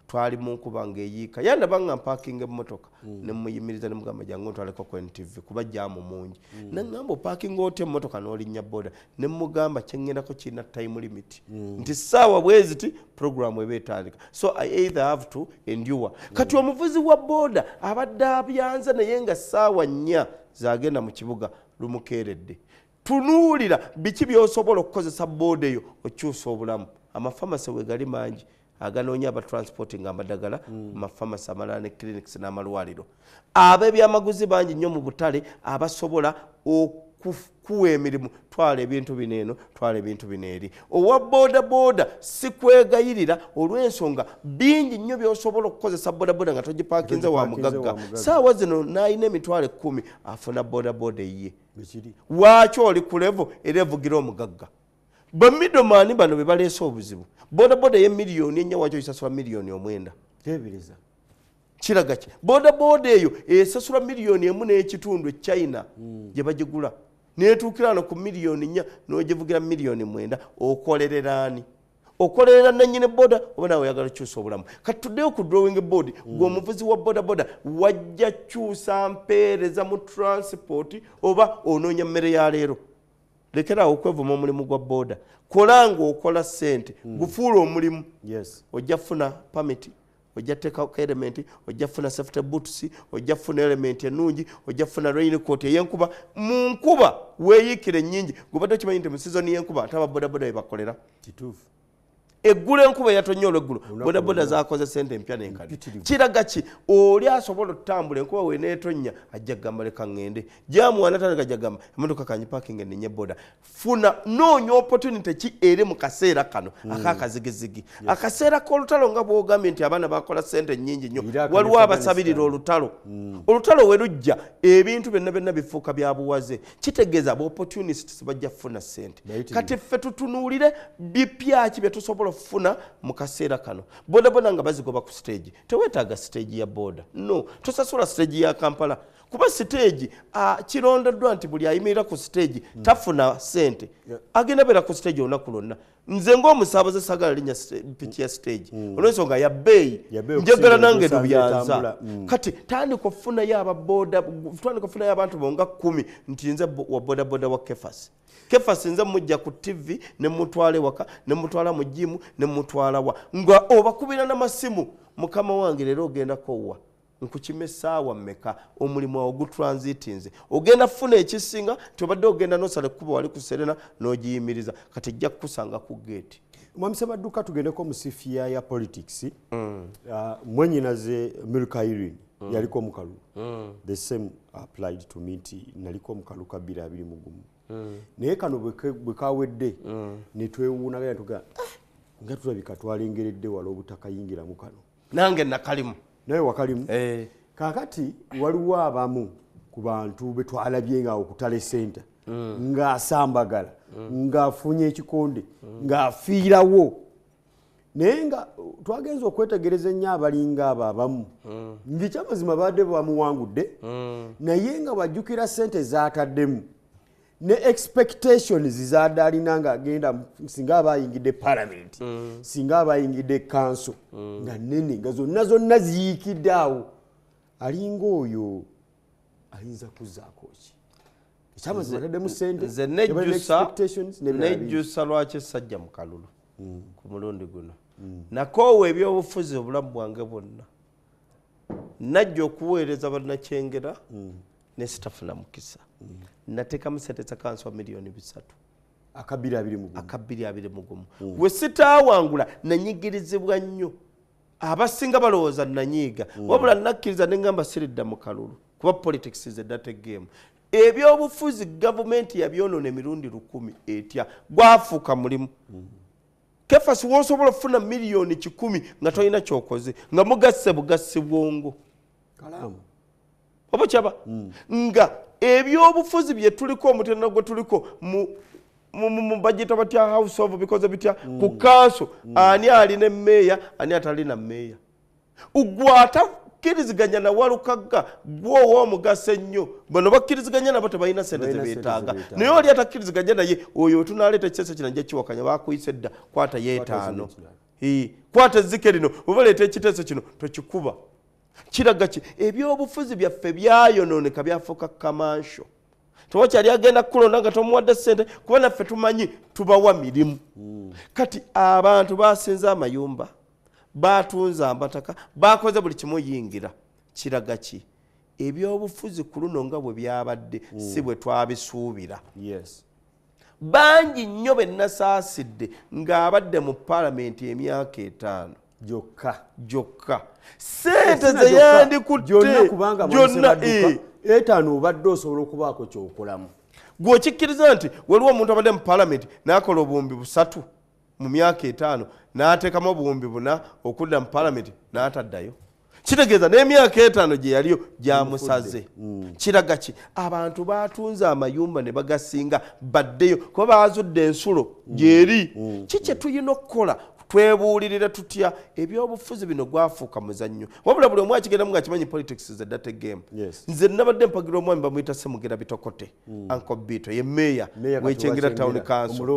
twali mu nkuba ng'eyiika yandaba nga mpakinga emmotoka ne muyimiriza ne mugamba jangu ntwaleko Queen TV kuba jaamu mungi nangamba opakinga otya emmotoka n'olinnya boda ne mugamba kyengendako kirina time limit nti ssaawa bweziti program eba etandika so I either have to endure kati omuvuzi wa boda abadde abyanza naye nga ssaawa 4 zagenda mu kibuga lumukeeredde tunuulira biki by'osobola okukozesa boda eyo okyusa obulamu amafamasi wegali mangi aganoonya abatransporting amadagala mafamasi amalala ne clinics n'amalwaliro ab'ebyamaguzi bangi nnyo mu butale abasobola okukuwa emirimu twala ebintu bineeno twala ebintu bineeri owa bodaboda si kwegayirira olw'ensonga bingi nnyo by'osobola okukozesa bodaboda nga togipakinze wa mugagga saawa zino n'ayina emitwalo 10 afuna bodaboda eyiye waaki oli ku levo era evugira omugagga bamiddleman bano be baleese obuzibu bodaboda ye miliyoni ennya wakyo isasula miliyoni 9 tebiriza kiraga ki bodaboda eyo esasula miliyoni 1 n'ekitundu China gye bagigula neetuukira no ku miliyoni 4 n'ogivugira miliyoni 9 okolererani okolerera nannyini boda oba nawe oyagala kyusa obulamu kati tuddeyo ku drawing board gw'omuvuzi wa bodaboda wajja kyusa mpeereza mu transport oba onoonya mmere ya leero lekerawo okwevuma omulimu gwa boda kolanga okola ssente gufuula omulimu ojja funa pamiti ojja teekako element ojja funa safety boots ojja funa element ennungi ojja funa raincoat ey'enkuba mu nkuba weeyiikire ennyingi gubadde okimanyi nti mu sizoni y'enkuba ate ababodaboda be bakolera kituufu eggulu enkuba yatonyola eggulu bodaboda zakoze sente empya n'enkadde kiraga ki oli asobola okutambula enkuba weneetonya ajja kugamba leka ŋŋende gyamuwana tandika jagamba emmotoka kanyi parking enenye boda funa noonya opportunity ki eri mu kaseera kano akakazigizigi akaseera k'olutalo nga bwogambye nti abaana bakola sente nnyingi nnyo waliwo abasabirira olutalo olutalo we lujja ebintu byonna bifuuka bya buwaze kitegeeza aba opportunists bajja kufuna sente kati ffe tutunuulire bipya ki bye tusobola funa mu kaseera kano bodaboda nga bazigoba ku stage teweetaaga stage ya boda no tosasula stage ya Kampala kuba stage kirondoddwa nti buli ayimirira ku stage tafuna sente agenda beera ku stage olunaku lwonna nze ng'omusaabaze sagala linnya piki ya stage olw'ensonga ya bbeeyi njagala nange lubyanza kati tandika okufunayo ababoda tandika okufunayo abantu bonga 10 nti nze wa bodaboda wa Kefas nze mujja ku TV ne mutwale waka ne mutwala mu jimu ne mutwala wa nga obakubira n'amasimu mukama wange leero ogenda kowa nkukime saawa mmeka omulimu wawe gutransitinze ogenda funa ekisinga tobadde ogenda nosale kuba wali ku Serena n'ogiyimiriza kati jja kukusanga ku gate Mwami Ssebaduka tugendeko mu sifia ya politics mwenyinaze Milka Irene yaliko mukalu the same applied to me nti naliko mukalu ka 220 naye kano bwe kawedde ne twewuunaga tuga nga tulabika twalengeredde wala obutakayingira mu kano nange nakalimu naye wakalimu kakati waliwo abamu ku bantu be twalabye nga okutale center ng'asambagala ng'afunye ekikonde ng'afiirawo naye nga twagenza okwetegereza ennyo abalinga abo abamu ng'ekyamazima badde bamuwangudde naye nga bajjukira sente zaataddemu ne expectations zizadde alina ng'agenda singa abayingidde parliament singa abayingidde council nga nene nga zonna ziyiikidde awo alinga oyo ayinza kuzzaako ki ekyamazima ataddemu sente nze nejjusa lwaki sajja mu kalulu ku mulundi guno nakoowa ebyobufuzi obulamu bwange bwonna najja okuweereza bannakyengera ne sitafuna mukisa nateekamu sente za kanso miliyoni 3 akabiri we sitaawangula nanyigirizibwa nnyo abasinga balowooza nanyiiga wabula nakkiriza ne ngamba siridda mu kalulu kuba politics is a dirty game ebyobufuzi gavumenti yabyonoona emirundi 1000 etya gwafuuka mulimu Kefas wosobola okufuna miliyoni 10 nga tolina kyokoze nga mugasse bugassi bwongo kalamu oba kyaba nga ebyobufuzi bye tuliko omutendera gwe tuliko mu budget batya house of because bitya ku kanso ani alina emmeeya ani atalina mmeeya ugwata kiriziganya na walukaga gwo w'omugaso ennyo bano bakkiriziganya nabo tebalina sente zebeetaaga naye oli atakkiriziganya naye oyo tunaleeta ekisese kino nja kiwakanya bakuyise dda kwata yeetaano kwata ezzike lino oba leeta ekiteeso kino tokikuba kiraga ki ebyobufuzi byaffe byayonooneka byafuuka kamansho tewakyali agenda kukulonda nga tomuwadde ssente kuba naffe tumanyi tubawa mirimu kati abantu basinza amayumba batunze amataka bakoze buli kimu yingira kiraga ki ebyobufuzi ku luno nga bwe byabadde si bwe twabisuubira bangi nnyo be nasaasidde ng'abadde mu paalamenti emyaka 5 gyokka sente ze yandikutte gyonna 5 obadde osobola okubaako kyokolamu gwekikkiriza nti waliwo omuntu abadde mu paalamenti n'akola obuwumbi 3 mu myaka 5 n'ateekamu obuwumbi 4 okudda mu paalamenti n'ataddayo kitegeeza n'emyaka 5 gye yaliyo gyamusaze kiraga ki abantu batunze amayumba ne bagasinga baddeyo kuba baazudde ensulo gyeri kikye tulina okukola twebuulirira tutya ebyobufuzi bino gwafuuka muzannyo wabula buli omu akigendamu ng'akimanyi politics is a dirty game nze nabadde mpagira omwami bamuyita Semugera Bitokote Uncle Bito ye meeya w'Ekyengera Town Council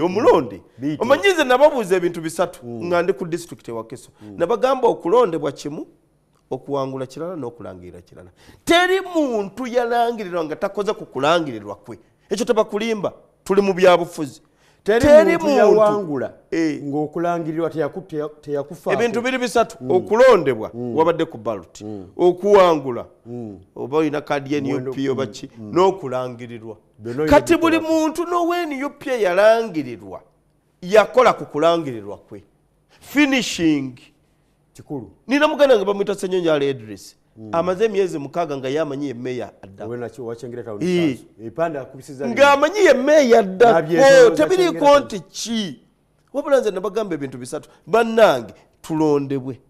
omulondi omanyi nze nababuuza ebintu 3 nga ndi ku district e Wakiso nabagamba okulondebwa kimu okuwangula kirala n'okulangirira kirala teri muntu yalangirirwa nga takoze ku kulangirirwa kwe ekyo tebakulimba tuli mu byabufuzi teri muntu yawangula ng'okulangirirwa teyakufa ebintu biri 3 okulondebwa wabadde ku ballot okuwangula oba olina kadi NUP oba ki n'okulangirirwa kati buli muntu n'owe NUP yalangirirwa yakola ku kulangirirwa kwe finishing kikulu nina muganda nga bamwita Ssenyonyi Ali Idris amaze emyezi 6 nga yamanyi emmeya adda ng'amanyi emmeya adda tebiriiko nti ki wabula nze nabagamba ebintu bisatu bannange tulondebwe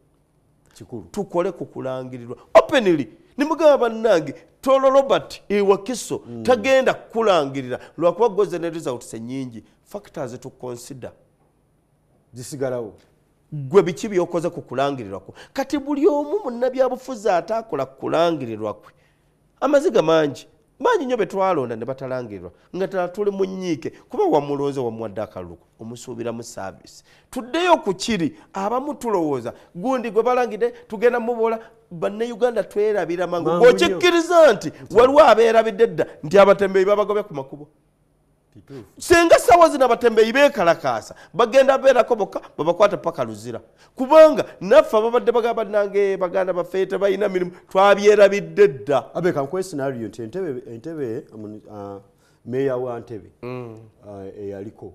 tukole ku kulangirirwa openly nimugamba bannange Tolo Robert Wakiso tagenda kukulangirira lwakuba goze ne results ennyingi factors to consider zisigalawo gwe biki byokoze ku kulangirirwako kati buli omu munnabyabufuzi ataakola kulangirirwa kwe amaziga mangi nnyo betwalonda ne batalangirirwa nga ddala tuli mu nnyiike kuba wamulonze wamuwadde akaluko omusuubira mu saavisi tuddeyo ku kiri abamu tulowooza gundi gwe balangidde tugenda mubola bannayuganda twerabira mangu bw'okikkiriza nti waliwo abeerabidde dda nti abatembeeyi babagobye ku makubo senga sawa zina batembeeyi beekalakaasa bagenda beerako bokka babakwata paka luzira kubanga naffe ababadde bagamba nange baganda baffe tebalina mirimu twabyerabidde dda abeka nkwe scenario nti entebe meya wa Ntebe eyaliko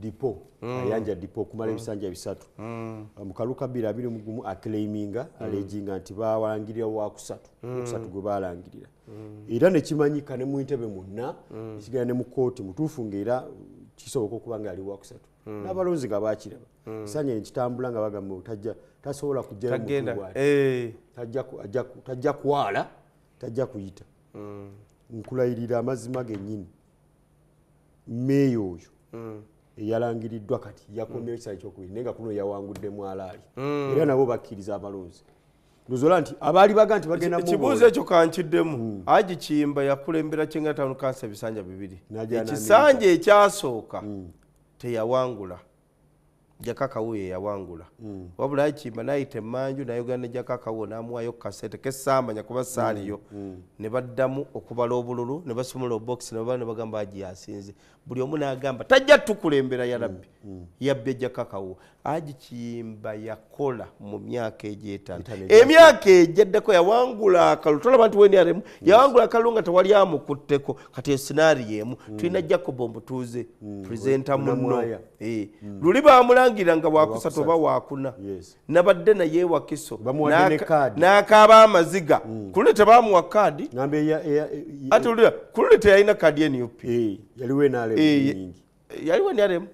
dipo ayanja dipo kumala ebisanja bisatu mukaluka 2021 aclaiminga alejinga nti bawalangirira wa kusatu gwe balangirira era nekimanyika ne mu Ntebe munna ekigenda ne mu kooti mutuufu ng'era kisoboka okuba nga ali wa kusatu n'abalonzi nga bakiraba kisanya ekitambula nga bagamba tajja tasobola kujja tajja kwala tajja kuyita nkulayirira amazima gennyini meeyo oyo eyalangiriddwa kati yakomyewo ekisala ekyokubiri naye nga kuno yawanguddemu alaali era nabo bakkiriza abalonzi luzola nti abaali baga nti bagenda ekibuuzo ekyo kankiddemu Haji Kiyimba yakulembera Kyenga Town Council ebisanja 2 ekisanja ekyasooka teyawangula Jakakawu yawangula wabula Haji Kiyimba nayita emmanju nayogera ne Jakakawu n'amuwayo kasete kesambanya kuba saaliyo ne baddamu okubala obululu ne basumula obox ne bagamba Haji yasinze buli omu n'agamba tajja tukulembera ya Rabbi yabbe Jakakawu Haji Kiyimba yakola mu myaka egy'etaano emyaka egyaddeko yawangula akalu tolaba nti NRM yawangula akalu nga tewali amukutteko kati scenario emu tulina Jacob Omutuuze presenter munno luli bamulangira nga wakusatu oba wakuna nabadde naye Wakiso n'akaaba amaziga kulule tebamuwa kaadi ate ulira kulule teyalina kaadi NUP yaliwo NRM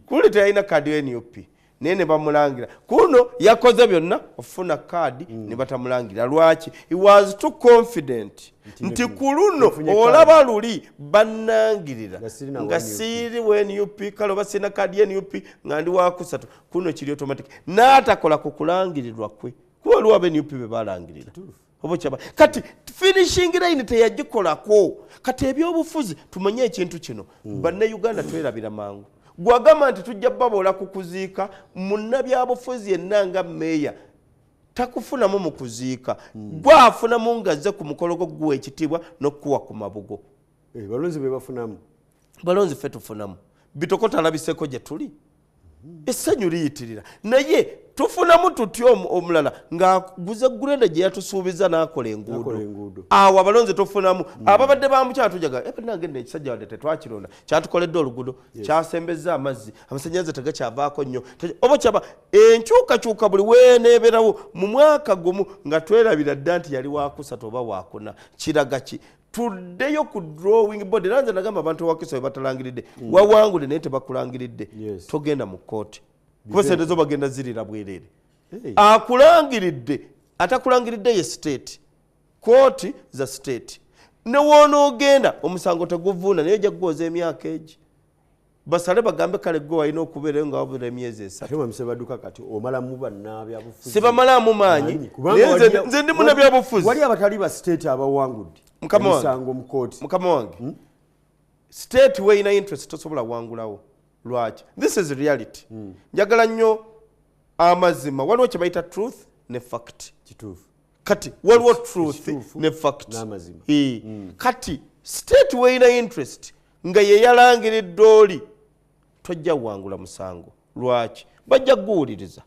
kulule teyalina kaadi NUP nene bamulangira kuno yakoze byonna ofuna kaadi ne batamulangira lwaki he was too confident nti kuluno olaba luli bannangirira nga siri NUP kalo basina kaadi NUP nga ndi wakusatu kuno kiri automatic n'atakola ku kulangirirwa kwe kuba luwa NUP be balangirira obo kyaba kati finishing line teyagikolako kati ebyobufuzi tumanye ekintu kino banne Uganda twerabira mangu gwagamba nti tujja babola kukuziika munnabyabufuzi yenna nga meeya takufunamu mu kuziika gwafunamu ngazze ku mukologo gwe ekitiibwa n'okuwa ku mabugo balonzi be bafunamu balonzi ffe tufunamu bitokota alabiseko gye tuli essanyu liyitirira naye tufunamu tutya omulala ng'aguze gulenda gye yatusuubiza n'akola enguudo awo abalonzi tufunamu ababadde bamukyala tujaga nange nno ekisajja wadde tetwakironda kyatukoledde oluguudo kyasembeza amazzi amasannyalaze tegakyavaako nnyo oba kyaba enkyukakyuka buli weeneeberawo mu mwaka gumu nga twerabira dda nti yali wakusatu oba wakuna kiraga ki tuddeyo ku drawing board era nze nagamba abantu Wakiso batalangiridde wawangule naye tebakulangiridde togenda mu kooti kuba sente zo bagenda zirira bwereere akulangiridde atakulangiridde ye state kooti za state ne woonoogenda omusango teguvuuna naye ojja kugwoza emyaka egi basale bagambe kale gwe walina okubeerayo nga wabula emyezi 3 sibamalamu maanyi nze ndi munnabyabufuzi wali abatali ba state abawangudde mukama wange state weina interest tosobola wangulawo lwaki this is reality njagala nnyo amazima waliwo kye bayita truth ne fact kati waliwo truth ne fact kati state weina interest nga yeyalangiridde oli tojja wangula musango lwaki bajja kuguwuliriza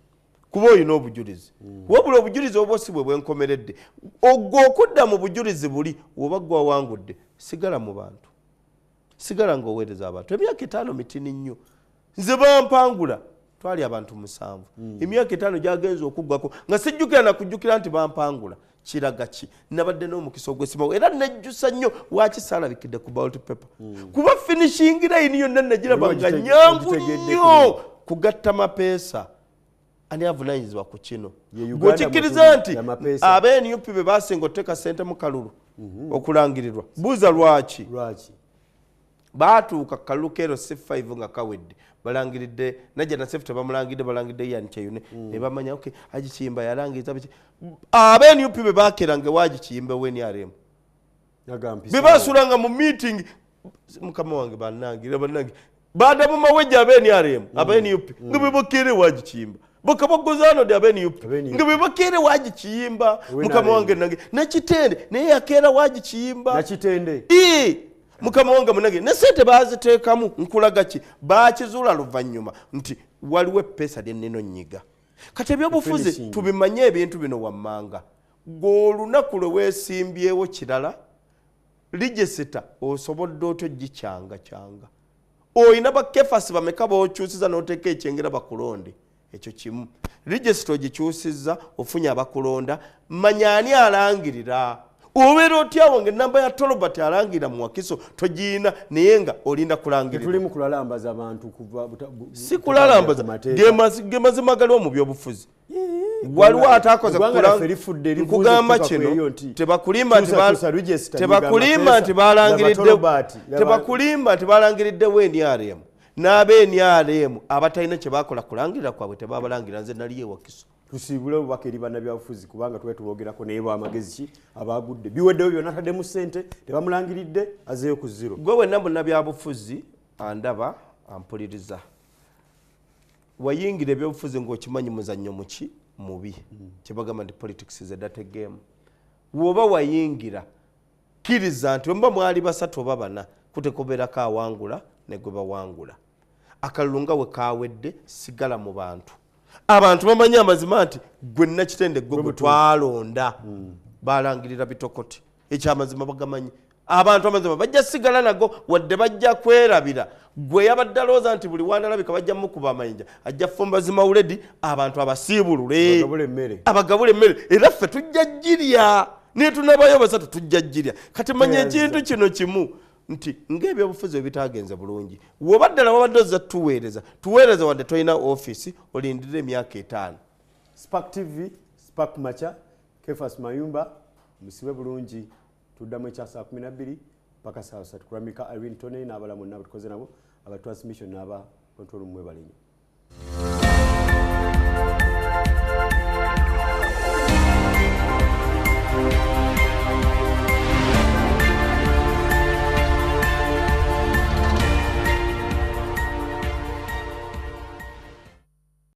kuba olina obujulizi wabula obujulizi obwo si bwe bwenkomeredde ogwo okudda mu bujulizi buli oba gwe wawangudde sigala mu bantu sigala ng'oweereza abantu emyaka 5 mitini nnyo nze bampangula twali abantu 7 emyaka 5 gyagenze okuggwako nga sijjukira nakujjukira nti bampangula kiraga ki nabadde n'omukisa ogwesimawo era nejjusa nnyo waki saalabikidde ku ballot paper kuba finishing line yonna negiraba nga nyangu nnyo kugatta mapeesa ani avunanyizibwa ku kino bw'okikkiriza nti ab'NUP be basinga oteeka ssente mu kalulu okulangirirwa buuza lwaki baatuuka kalulu keero C5 nga kawedde balangiridde najja na sefute bamulangidde balangidde yani kyayune ne bamanya okay agikiyimba yalangiriza biki ab'NUP be bakerange wagikiyimbe NRM be basulanga mu meeting mukama wange bannangira baada mu mawejja ab'NRM ab'NUP nga be bakere wagikiyimba bakabogozaano de ab'NUP nga be bakere wagikiyimba mukama wange nange nakitende naye yakera wagikiyimba nakitende mukama wange munage ne sente baziteekamu nkulaga ki bakizuula luvannyuma nti waliwo eppeesa lyenneno nnyiga kati ebyobufuzi tubimanye ebintu bino wammanga ng'olunaku lwe weesimbyewo kirala lijesita osobodde otyo gikyanga oyina bakefasi bameka b'okyusiza n'oteeka ekyengera bakulonde ekyo kimu lijesita ogikyusizza ofunye abakulonda manyaani alangirira obeera otyawo ng'ennamba ya Tolobert alangira mu Wakiso togiina naye nga olinda kulangirira tuli mu kulalambaza abantu kuva si kulalambaza gemazima gali mu byobufuzi waliwo ataakoze kugamba kino tebakulimba nti balangiriddewo NRM n'ab'NRM abatalina kye bakola kulangirira kwabwe tebabalangirira nze naliyo e Wakiso tusibule obubaka eri bannabyabufuzi kubanga tuwe tubogerako naye bw'amagezi ki abagudde biweddewo byonna taddemu ssente tebamulangiridde azeeyo ku zero gwe wenna munnabyabufuzi andaba ampuliriza wayingira ebyobufuzi ng'okimanyi muzannyo muki mubi kyebagamba nti politics is a dirty game woba wayingira kkiriza nti wemba mwali 3 oba 4 kutekobeerako awangula ne gwe bawangula akalulu nga we kaawedde sigala mu bantu abantu bamanyi amazima nti gwe nakitende gwe twalonda balangirira bitokoti ekyamazima bagamanyi abantu amazima bajja sigala nago wadde bajja kwerabira gwe yabadde alowooza nti buli wandalabika bajja mukuba amayinja ajja fumba zimawuledi abantu abasiibulule abagabula emmere era ffe tujja girya naye tunabayo 3 tujja girya kati manya ekintu kino kimu nti ng'ebyobufuzi ebitaagenze bulungi wobaddala wabadde ozza tuweereza wadde tolina ofiisi olindirira emyaka 5 Spark TV Spark Macha Kefas Mayumba musibe bulungi tuddamu ekya saa 12 mpaka saa 3 kuramika Irene Tone n'abalamu nabo tukoze nabo aba transmission n'aba control mwe balinyo